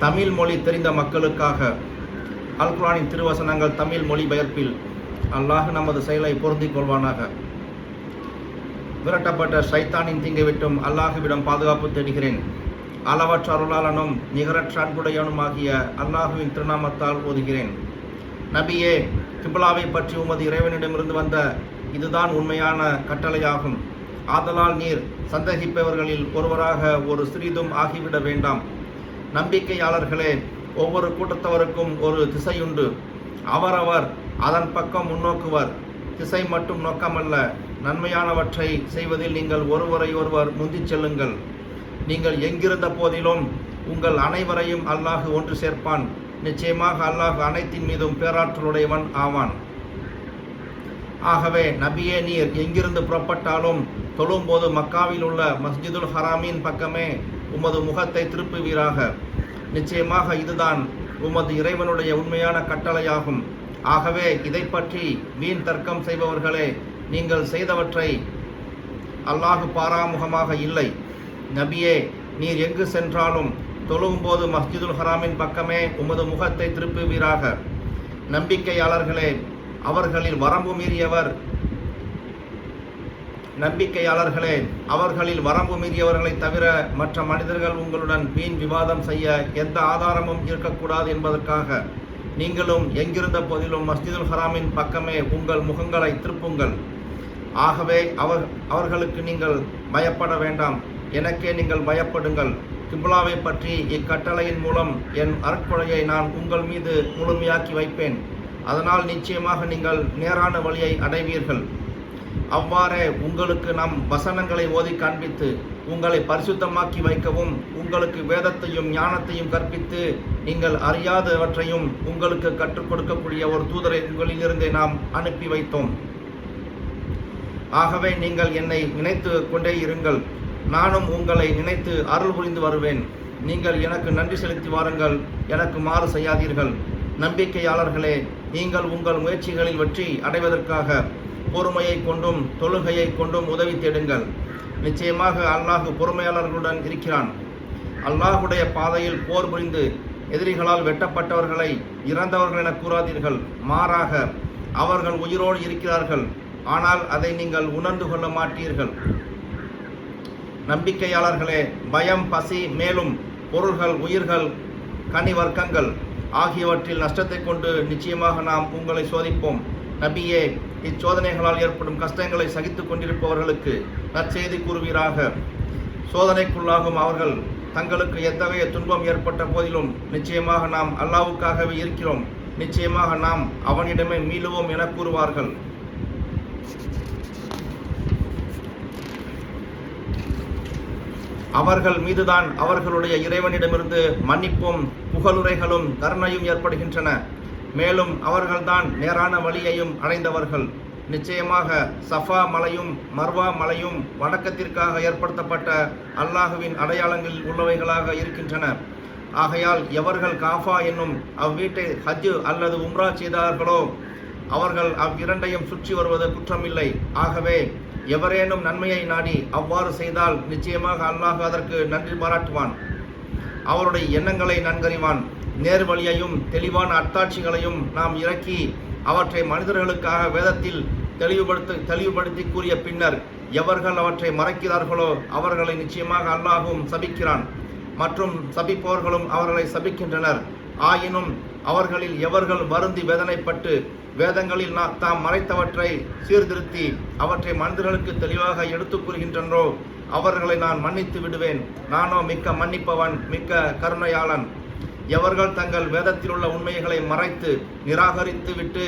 தமிழ் மொழி தெரிந்த மக்களுக்காக அல் குர்ஆனின் திருவசனங்கள் தமிழ் மொழிபெயர்ப்பில். அல்லாஹ் நமது செயலை பொருந்திக் கொள்வானாக. விரட்டப்பட்ட ஷைத்தானின் தீங்கை விட்டும் அல்லாஹுவிடம் பாதுகாப்பு தேடுகிறேன். அளவற்ற அருளாளனும் நிகரற்ற அன்புடையவனுமாகிய அல்லாஹுவின் திருநாமத்தால் ஓதுகிறேன். நபியே, கிப்லாவை பற்றி உமது இறைவனிடமிருந்து வந்த இதுதான் உண்மையான கட்டளையாகும். ஆதலால் நீர் சந்தேகிப்பவர்களில் ஒருவராக ஒரு சிறிதும் ஆகிவிட வேண்டாம். நம்பிக்கையாளர்களே, ஒவ்வொரு கூட்டத்தவருக்கும் ஒரு திசையுண்டு. அவரவர் அதன் பக்கம் முன்னோக்குவர். திசை மட்டும் நோக்கமல்ல, நன்மையானவற்றை செய்வதில் நீங்கள் ஒருவரை ஒருவர் முந்திச் செல்லுங்கள். நீங்கள் எங்கிருந்த போதிலும் உங்கள் அனைவரையும் அல்லாஹ் ஒன்று சேர்ப்பான். நிச்சயமாக அல்லாஹ் அனைத்தின் மீதும் பேராற்றலுடையவன் ஆவான். ஆகவே நபியே, நீர் எங்கிருந்து புறப்பட்டாலும் தொழும்போது மக்காவில் உள்ள மஸ்ஜிதுல் ஹராமின் பக்கமே உமது முகத்தை திருப்புவீராக. நிச்சயமாக இதுதான் உமது இறைவனுடைய உண்மையான கட்டளையாகும். ஆகவே இதை பற்றி வீண் தர்க்கம் செய்பவர்களே, நீங்கள் செய்தவற்றை அல்லாஹ் பாராமுகமாக இல்லை. நபியே, நீர் எங்கு சென்றாலும் தொழும்போது மஸ்ஜிதுல் ஹராமின் பக்கமே உமது முகத்தை திருப்புவீராக. நம்பிக்கையாளர்களே, அவர்களில் வரம்பு மீறியவர்களை தவிர மற்ற மனிதர்கள் உங்களுடன் வீண் விவாதம் செய்ய எந்த ஆதாரமும் இருக்கக்கூடாது என்பதற்காக நீங்களும் எங்கிருந்த போதிலும் மஸ்ஜிதுல் ஹராமின் பக்கமே உங்கள் முகங்களை திருப்புங்கள். ஆகவே அவர்களுக்கு நீங்கள் பயப்பட வேண்டாம், எனக்கே நீங்கள் பயப்படுங்கள். கிப்லாவை பற்றி இக்கட்டளையின் மூலம் என் அருட்கொடையை நான் உங்கள் மீது முழுமையாக்கி வைப்பேன். அதனால் நிச்சயமாக நீங்கள் நேரான வழியை அடைவீர்கள். அவ்வாறே உங்களுக்கு நம் வசனங்களை ஓதி காண்பித்து உங்களை பரிசுத்தமாக்கி வைக்கவும், உங்களுக்கு வேதத்தையும் ஞானத்தையும் கற்பித்து நீங்கள் அறியாதவற்றையும் உங்களுக்கு கற்றுக் கொடுக்கக்கூடிய ஒரு தூதரை உங்களிலிருந்தே நாம் அனுப்பி வைத்தோம். ஆகவே நீங்கள் என்னை நினைத்து கொண்டே இருங்கள், நானும் உங்களை நினைத்து அருள் புரிந்து வருவேன். நீங்கள் எனக்கு நன்றி செலுத்தி வாருங்கள், எனக்கு மாறு செய்யாதீர்கள். நம்பிக்கையாளர்களே, நீங்கள் உங்கள் முயற்சிகளில் வெற்றி அடைவதற்காக பொறுமையை கொண்டும் தொழுகையை கொண்டும் உதவி தேடுங்கள். நிச்சயமாக அல்லாஹ் பொறுமையாளர்களுடன் இருக்கிறான். அல்லாஹுடைய பாதையில் போர் புரிந்து எதிரிகளால் வெட்டப்பட்டவர்களை இறந்தவர்கள் என கூறாதீர்கள். மாறாக அவர்கள் உயிரோடு இருக்கிறார்கள், ஆனால் அதை நீங்கள் உணர்ந்து கொள்ள மாட்டீர்கள். நம்பிக்கையாளர்களே, பயம், பசி, மேலும் பொருள்கள், உயிர்கள், கனி வர்க்கங்கள் ஆகியவற்றில் நஷ்டத்தை கொண்டு நிச்சயமாக நாம் உங்களை சோதிப்போம். நபியே, இச்சோதனைகளால் ஏற்படும் கஷ்டங்களை சகித்துக் கொண்டிருப்பவர்களுக்கு நற்செய்தி கூறுவீராக. சோதனைக்குள்ளாகும் அவர்கள் தங்களுக்கு எத்தகைய துன்பம் ஏற்பட்ட போதிலும் நிச்சயமாக நாம் அல்லாஹ்வுக்காகவே இருக்கிறோம், நிச்சயமாக நாம் அவனிடமே மீளுவோம் என கூறுவார்கள். அவர்கள் மீதுதான் அவர்களுடைய இறைவனிடமிருந்து மன்னிப்பும் புகழுரைகளும் கருணையும் ஏற்படுகின்றன. மேலும் அவர்கள்தான் நேரான வழியையும் அடைந்தவர்கள். நிச்சயமாக சஃபா மலையும் மர்வா மலையும் வணக்கத்திற்காக ஏற்படுத்தப்பட்ட அல்லாஹுவின் அடையாளங்களில் உள்ளவைகளாக இருக்கின்றன. ஆகையால் எவர்கள் காஃபா என்னும் அவ்வீட்டை ஹஜ் அல்லது உம்ரா செய்தார்களோ அவர்கள் அவ்விரண்டையும் சுற்றி வருவது குற்றமில்லை. ஆகவே எவரேனும் நன்மையை நாடி அவ்வாறு செய்தால் நிச்சயமாக அல்லாஹ் அதற்கு நன்றி பாராட்டுவான். அவருடைய எண்ணங்களை நன்கறிவான். நேர்வழியையும் தெளிவான அத்தாட்சிகளையும் நாம் இறக்கி அவற்றை மனிதர்களுக்காக வேதத்தில் தெளிவுபடுத்தி கூறிய பின்னர் எவர்கள் அவற்றை மறைக்கிறார்களோ அவர்களை நிச்சயமாக அல்லாஹும் சபிக்கிறான், மற்றும் சபிப்பவர்களும் அவர்களை சபிக்கின்றனர். ஆயினும் அவர்களில் எவர்கள் வருந்தி வேதனைப்பட்டு வேதங்களில் தாம் மறைத்தவற்றை சீர்திருத்தி அவற்றை மனிதர்களுக்கு தெளிவாக எடுத்துக் கூறுகின்றனரோ அவர்களை நான் மன்னித்து விடுவேன். நானோ மிக்க மன்னிப்பவன், மிக்க கருணையாளன். எவர்கள் தங்கள் வேதத்தில் உள்ள உண்மைகளை மறைத்து நிராகரித்து விட்டு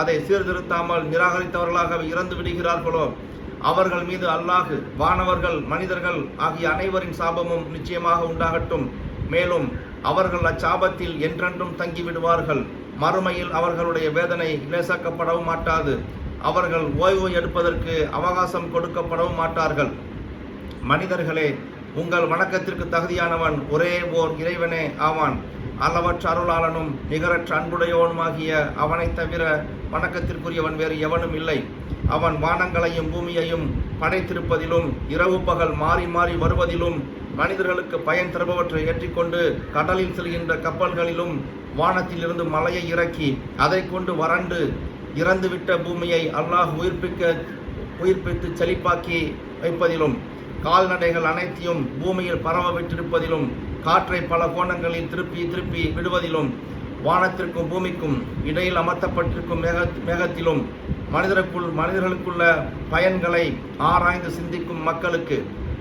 அதை சீர்திருத்தாமல் நிராகரித்தவர்களாக இறந்து விடுகிறார்களோ அவர்கள் மீது அல்லாஹ், வானவர்கள், மனிதர்கள் ஆகிய அனைவரின் சாபமும் நிச்சயமாக உண்டாகட்டும். மேலும் அவர்கள் அச்சாபத்தில் என்றென்றும் தங்கிவிடுவார்கள். மறுமையில் அவர்களுடைய வேதனை லேசாக்கப்படவும் மாட்டாது. அவர்கள் ஓய்வு எடுப்பதற்கு அவகாசம் கொடுக்கப்படவும் மாட்டார்கள். மனிதர்களே, உங்கள் வணக்கத்திற்கு தகுதியானவன் ஒரே ஓர் இறைவனே ஆவான். அளவற்ற அருளாளனும் நிகரற்ற அன்புடையவனுமாகிய அவனை தவிர வணக்கத்திற்குரியவன் வேறு எவனும் இல்லை. அவன் வானங்களையும் பூமியையும் படைத்திருப்பதிலும் இரவு பகல் மாறி மாறி வருவதிலும் மனிதர்களுக்கு பயன் தருபவற்றை ஏற்றிக்கொண்டு கடலில் செல்கின்ற கப்பல்களிலும் வானத்திலிருந்து மலையை இறக்கி அதை கொண்டு வறண்டு இறந்துவிட்ட பூமியை அல்லாஹ் உயிர்ப்பித்து செழிப்பாக்கி வைப்பதிலும், கால்நடைகள் அனைத்தையும் பூமியில் பரவ விட்டிருப்பதிலும், காற்றை பல கோணங்களில் திருப்பி விடுவதிலும், வானத்திற்கும் பூமிக்கும் இடையில் அமர்த்தப்பட்டிருக்கும் மேகத்திலும் மனிதர்களுக்குள்ள பயன்களை ஆராய்ந்து சிந்திக்கும் மக்களுக்கு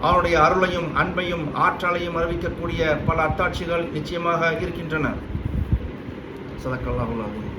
அவருடைய அருளையும் அன்பையும் ஆற்றலையும் அறிவிக்கக்கூடிய பல அத்தாட்சிகள் நிச்சயமாக இருக்கின்றன. சதக்கல்லாஹுல் அலீம்.